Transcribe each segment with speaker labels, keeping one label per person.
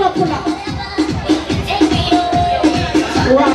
Speaker 1: topp la waaw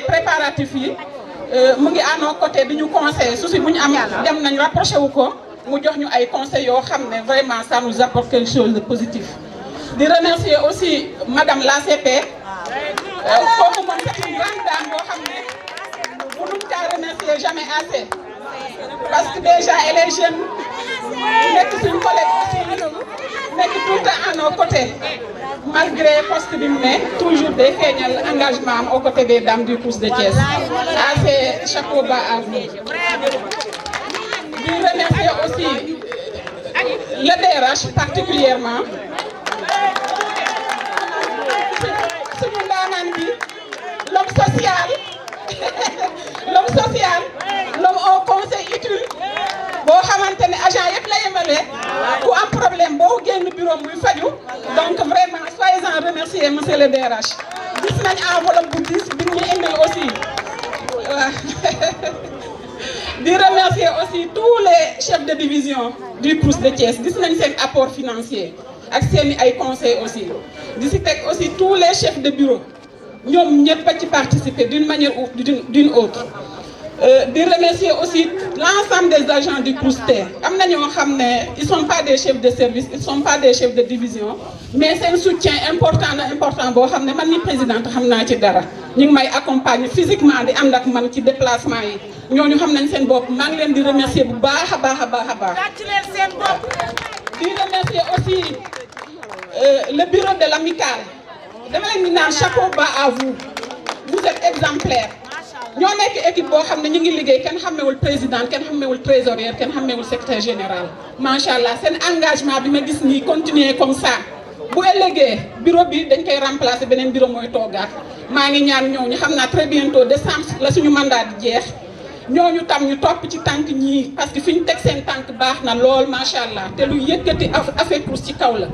Speaker 2: préparatifs yi mu ngi à nos côtés di ñu conseiller souci bu ñu am dem nañ rapproché wu ko mu jox ñu ay conseils yoo xam ne vraiment ça nous apporte quelque chose de positif. di remercier aussi madame l'ACP kooku moom c'est une grande dame boo xam ne mënuñ kaa remercier jamais assez parce que déjà elle est jeune nekk suñu collègue aussi nekk tout le temps à nos côtés. Malgré poste bi mu ne toujours day feeñal engagement am aux côtés des dames du Crous de Thiès c'est chapeau bas à vous. di remercier aussi le DRH particulièrement suñu ndaanaan bi l'homme social l'homme au conseil utile boo xamante ne agent yëpp la yemale ku am problème boo génn bureau muy faju donc vraiment soyez-en remerciés monsieur le DRH gis nañ enveloppe bu diis bi ñu indil aussi waaw di remercier aussi tous les chefs de division du Crous de Thiès gis nañ seen apport financier ak seen ay conseils aussi di si teg aussi tous les chefs de bureau ñoom ñëpp a ci participer d'une manière ou d'une autre. di remercier aussi l'ensemble des agents du Crous Terre am na ñoo xam ne ils sont pas des chefs de service ils sont pas des chefs de division mais seen soutien important boo xam ne man mi présidente xam naa ci dara ñu ngi may accompagner physiquement di ànd ak man ci déplacement yi ñooñu xam nañ seen bopp maa ngi leen di remercier bu baax a baax a baax a baax. di remercier aussi le bureau de l'amicale dama leen di naan chapeau bas à vous vous êtes exemplaires. ñoo nekk équipe boo xam ne ñu ngi liggéey kenn xamewul président kenn xamewul trésorier kenn xamewul secrétaire général macha allah seen engagement bi ma gis nii continuer comme ça bu ëllëgee bureau bi dañ koy remplacer beneen bureau mooy toogaat maa ngi ñaan ñooñu xam naa très bientôt décembre la suñu mandat di jeex ñooñu tam ñu topp ci tànk ñii parce que fi ñu teg seen tànk baax na lool macha allah te lu yëkkati affaire Crous ci kaw la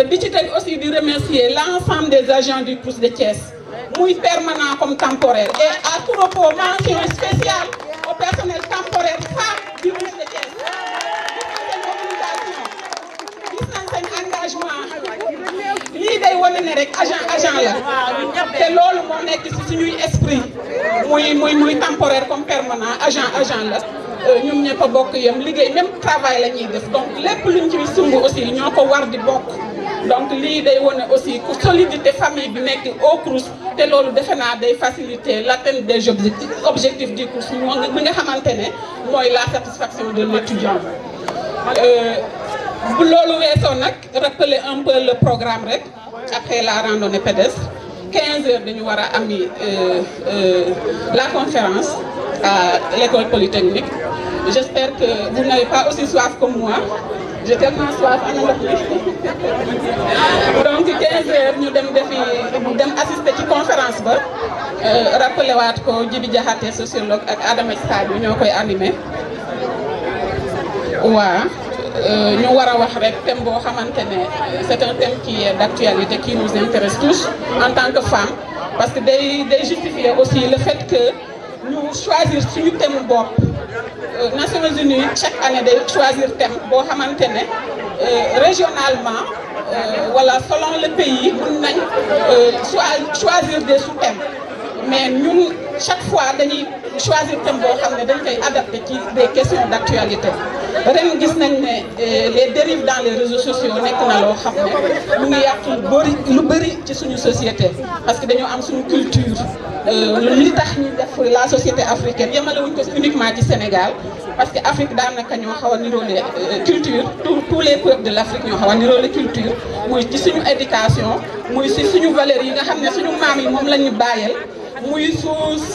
Speaker 2: di ci teg aussi di remercier l'ensemble des agents du Crous de Thiès. muy permanent comme temporaire et à tout repos mention spéciale au personnel temporaire femme du Crous de Thiès gis nañ seen engagement lii day wane ne rek agent la te loolu moo nekk ci suñuy esprit muy temporaire comme permanent agent la ñoom ñëpp a bokk yem liggéey même travail la ñuy def donc lépp luñ ci sumb aussi ñoo ko war di bokk donc lii day wane aussi ku solidité famille bi nekk au Crous te loolu defe naa day faciliter l'atteinte des objectifs du Crous bi nga xamante ne mooy la satisfaction de l'étudiant. bu loolu weesoo nag rappeler un peu le programme rek après la randonnée pédestre 15 heures dañu war a ami la conférence à l'école polytechnique. J'espère que vous n'avez pas aussi soif que moi. J'ai tellement soif à ndox mi donc 15 heures ñu dem assister ci conférence ba rappelé waat ko Djibi Diakhaté sociologue ak Adama Sadio ñoo koy animé waaw ñu war a wax rek thème boo xamante ne c'est un thème qui est d'actualité qui nous intéresse tous en tant que femmes parce que day justifier aussi le fait que ñu choisir suñu thème bopp. Nations Unies chaque année day choisir thème boo xamante ne régionalement wala selon le pays mën nañ choisir des sous-thèmes mais ñun chaque fois dañuy choisir thème boo xam ne dañ koy adapté ci des questions d'actualité ren gis nañ ne les dérives dans les réseaux sociaux nekk na loo xam ne mu ngi yàq lu bëri ci suñu société parce que dañoo am suñu culture li tax ñu def la société africaine yemalewuñ ko uniquement ci Sénégal parce que Afrique daanaka ñoo xaw a niroole culture tous les peuples de l'Afrique ñoo xaw a niroole culture muy ci suñu éducation muy si suñu valeurs yi nga xam ne suñu maam yi moom la ñu bàyyeel muy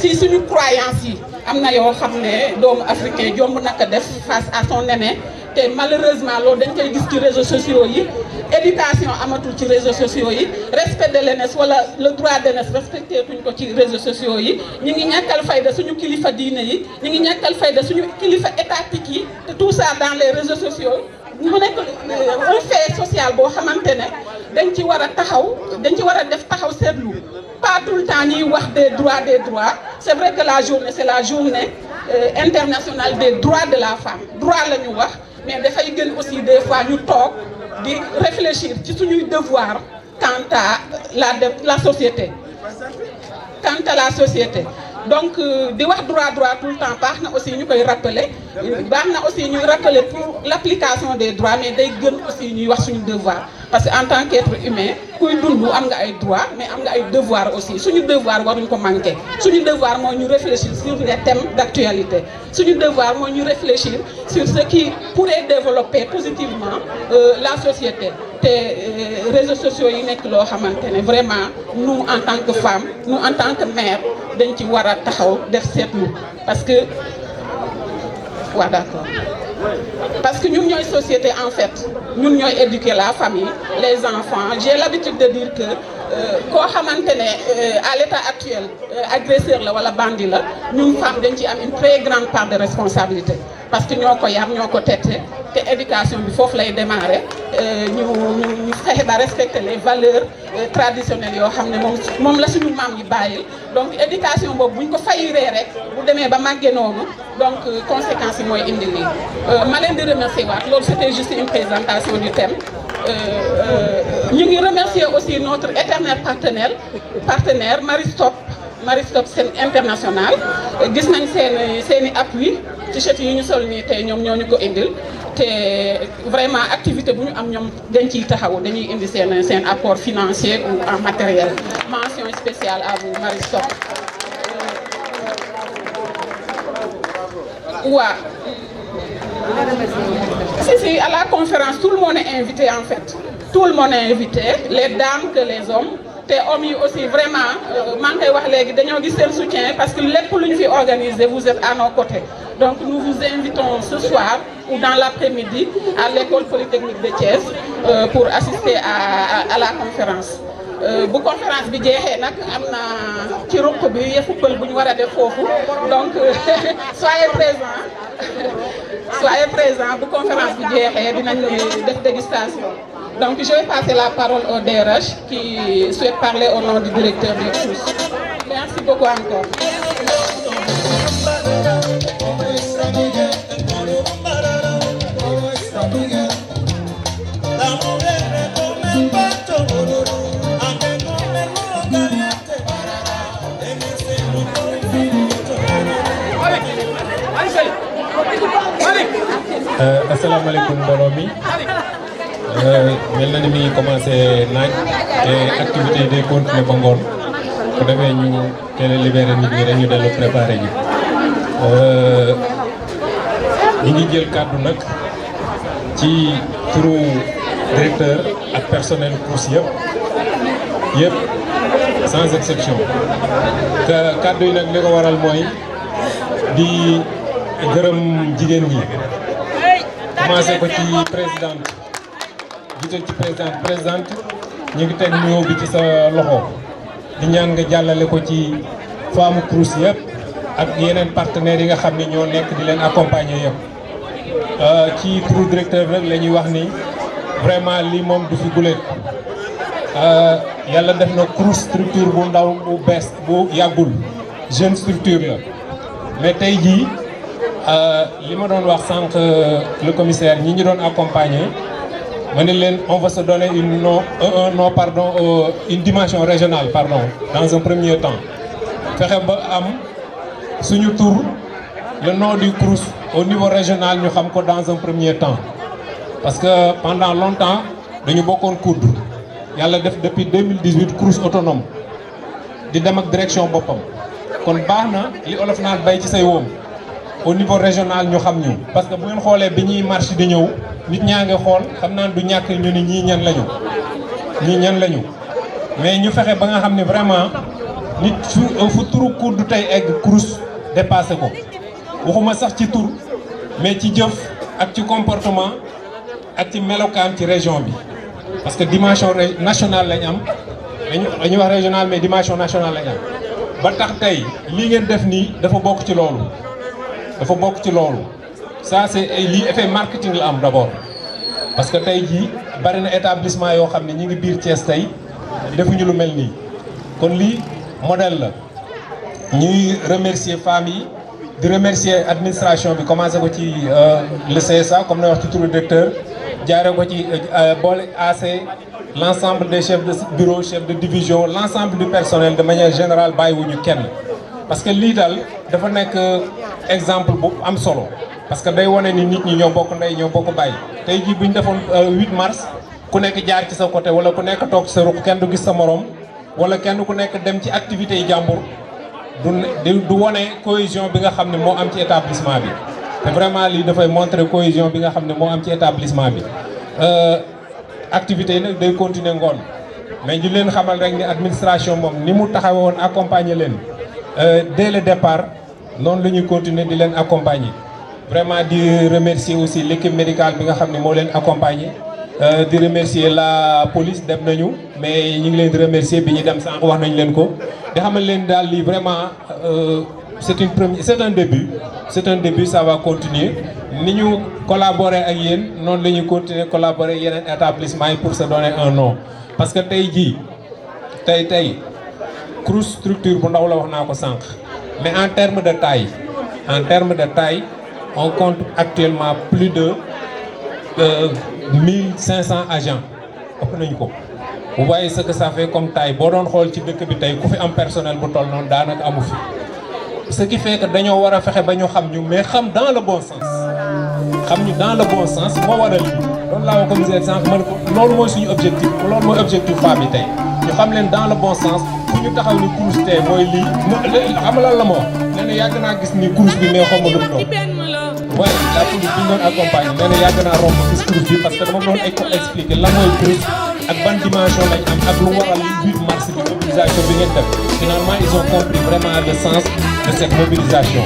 Speaker 2: si suñu croyance yi am na yoo xam ne doomu africain jomb naka def face à son aîné te malheureusement loolu dañ koy gis ci réseaux sociaux yi éducation amatul ci réseaux sociaux yi respect de l'aînesse wala le droit d'aînesse respecté tuñ ko ci réseaux sociaux yi ñu ngi ñàkkal fayda suñu kilifa diine yi ñu ngi ñàkkal fayda suñu kilifa étatique yi te tout ça dans les réseaux sociaux mu nekk un fait social boo xamante ne dañ ci war a taxaw dañ ci war a def taxaw seetlu pas tout le temps ñuy wax des droits c'est vrai que la journée c'est la journée internationale des droits de la femme droit la ñu wax mais dafay gën aussi des fois ñu toog di réfléchir ci suñuy devoir quant à la société donc di wax droit tout le temps baax na aussi ñu koy rappeler baax na aussi ñuy rappeler pour l'application des droits mais day gën aussi ñuy wax suñu devoir parce que en tant qu'être humain kuy dund am nga ay droits mais am nga ay devoirs aussi suñu devoir waruñ ko manquer suñu devoir mooy ñu réfléchir sur les thèmes d'actualité suñu devoir mooy ñu réfléchir sur ce qui pourrait développer positivement la société te réseaux sociaux yi nekk loo xamante ne vraiment nous en tant que femmes nous en tant que mères dañ ci war a taxaw def seetlu parce que waaw d'accord parce que ñun ñooy société en fait ñun ñooy éduquer la famille les enfants j'ai l'habitude de dire que koo xamante ne à l'état actuel agresseur la wala bandit la ñun femme dañ ci am une très grande part de responsabilité parce que ñoo ko yar ñoo ko tette te éducation bi foofu lay démarrer ñu fexe ba respecter les valeurs traditionnelles yoo xam ne moom la suñu maam yi bàyyil donc éducation boobu buñ ko fayiree rek bu demee ba màggee noonu donc conséquences yi mooy indi lii ma leen di remercier waat loolu c'était juste une présentation du thème ñu ngi remercier aussi notre éternel partenaire Maristop Sen International gis nañ seeni appui t-shirt yi ñu sol nii tey ñoom ñoo ñu ko indil te vraiment activité bu ñu am ñoom dañ ciy taxawu dañuy indi seen apport financier ou en matériel mention spéciale à vous Maristop waaw si à la conférence tout le monde est invité en fait tout le monde est invité les dames que les hommes te hommes yi aussi vraiment maa ngi koy wax léegi dañoo gis seen soutien parce que lépp lu ñu fi organiser vous êtes à nos côtés donc nous vous invitons ce soir ou dans l'après-midi à l'école polytechnique de Thiès pour assister à la conférence bu conférence bi jeexee nag am na ci ruq bi yëfu pël bu ñu war a def foofu donc soyez présents bu conférence bi jeexee dinañ def dégustation donc je vais passer la parole au DRH qui souhaite parler au nom du directeur du CROUS. Merci beaucoup encore.
Speaker 1: asalaamaaleykum mbooloo mi mel na ni mi ngi commencé naaj te activité yi day continuer ba ngoon bu defee ñu teel a libéré nit ñi rek ñu dellu préparé ji ñi ngi jël kàddu nag ci turu directeur ak personnel CROUS yëpp sans exception kàddu yi nag li ko waral mooy di gërëm jigéen ñi commencé ko ci présidente jiital ci présidente ñu ngi teg nuyoo bi ci sa loxo di ñaan nga jàllale ko ci femme CROUS yëpp ak yeneen partenaires yi nga xam ni ñoo nekk di leen accompagner yëpp ci turu directeur nag la ñuy wax ni vraiment lii moom du fi guléet yàlla def na CROUS structure bu ndaw bu bees bu yàggul jeune structure la mais tey jii li ma doon wax sànq le commissaire ñi ñu doon accompagner ma ne leen on va se donner une dimension régionale dans un premier temps fexe ba am suñu tour le nom du Crous au niveau régional ñu xam ko dans un premier temps parce que pendant longtemps dañu bokkoon COUD yàlla def depuis 2018 Crous autonome di dem ak direction boppam kon baax na li olof naan bay ci say woom au niveau régional ñu xam ñu parce que bu ngeen xoolee bi ñuy marche di ñëw nit ñaa ngi xool xam naa du ñàkk ñu ni ñii ñan lañu mais ñu fexe ba nga xam ne vraiment nit fu turu COUD tey egg Crous dépassé ko waxuma sax ci tur mais ci jëf ak ci comportement ak ci melokaan ci région bi parce que dimension nationale lañ am dañuy wax régional mais dimension nationale lañ am ba tax tey lii ngeen def nii dafa bokk ci loolu ça c'est lii effet marketing la am d'abord parce que tey jii bari na établissement yoo xam ne ñi ngi biir Thiès tey defuñu lu mel nii kon lii modèle la ñuy remercier femmes yi di remercier administration bi commencé ko ci le CSA comme na wax ci turu directeur jaaree ko ci boole AC l'ensemble des chefs de bureau chefs de division l'ensemble du personnel de manière générale bàyyiwuñu kenn parce que lii daal dafa nekk exemple bu am solo parce que day wane ni nit ñi ñoo bokk ndey ñoo bokk bàyyi tey jii bu ñu defoon 8 mars ku nekk jaar ci sa côté wala ku nekk toog ci sa ruq kenn du gis sa morom wala kenn ku nekk dem ci activités yi jàmbur du wane cohésion bi nga xam ne moo am ci établissement bi te vraiment lii dafay montrer cohésion bi nga xam ne moo am ci établissement bi activités yi nag day continuer ngoon mais ñu leen xamal rek ni administration moom ni mu taxawe woon accompagner leen dès le départ noonu la ñuy continuer di leen accompagner vraiment di remercier aussi l'équipe médicale bi nga xam ne moo leen accompagner di remercier la police dem nañu mais ñu ngi leen di remercier bi ñu dem sànq wax nañ leen ko di xamal leen daal lii vraiment c'est un début ça va continuer ni ñu collaborer ak yéen noonu la ñuy continuer collaborer yeneen établissement yi pour se donner un nom parce que tey jii tey Crous structure bu ndaw la wax naa ko sànq mais en termes de taille on compte actuellement plus de 1500 agents ëpp nañu ko vous voyez ce que ça fait comme taille boo doon xool ci dëkk bi tey ku fi am personnel bu toll noonu daanaka amu fi ce qui fait que dañoo war a fexe ba ñu xam ñu mais xam dans le bon sens moo waral lii loolu laa wax commissaire sànq ma ne ko loolu mooy suñu objectif loolu mooy objectif femme yi tey ñu xam leen dans le bon sens fu ñu taxaw ni Crous tey mooy lii xam lan la moo nee na yàgg naa gis ni Crous bi mais xaw ma lu mu doon waaye la police bi ñu doon accompagner nee na yàgg naa romb gis Crous bi parce que dama doon expliquer lan mooy Crous ak ban dimension lañ am ak lu waral 8 mars bi mobilisation bi ngeen def finalement ils ont compris vraiment le sens de cette mobilisation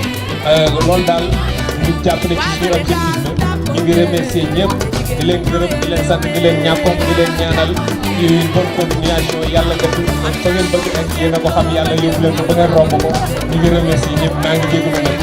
Speaker 1: loolu daal ñu jàppale ci suñu objectif la ñu ngi remercier ñëpp di leen gërëm di leen sant di leen ñàkkoon di leen ñaanal une bonne continuation yàlla def fa ngeen bëgg ak yéen a ko xam yàlla yóbbu leen ko ba ngeen romb ko ñu ngi remercier ñëpp maa ngi jégalu nag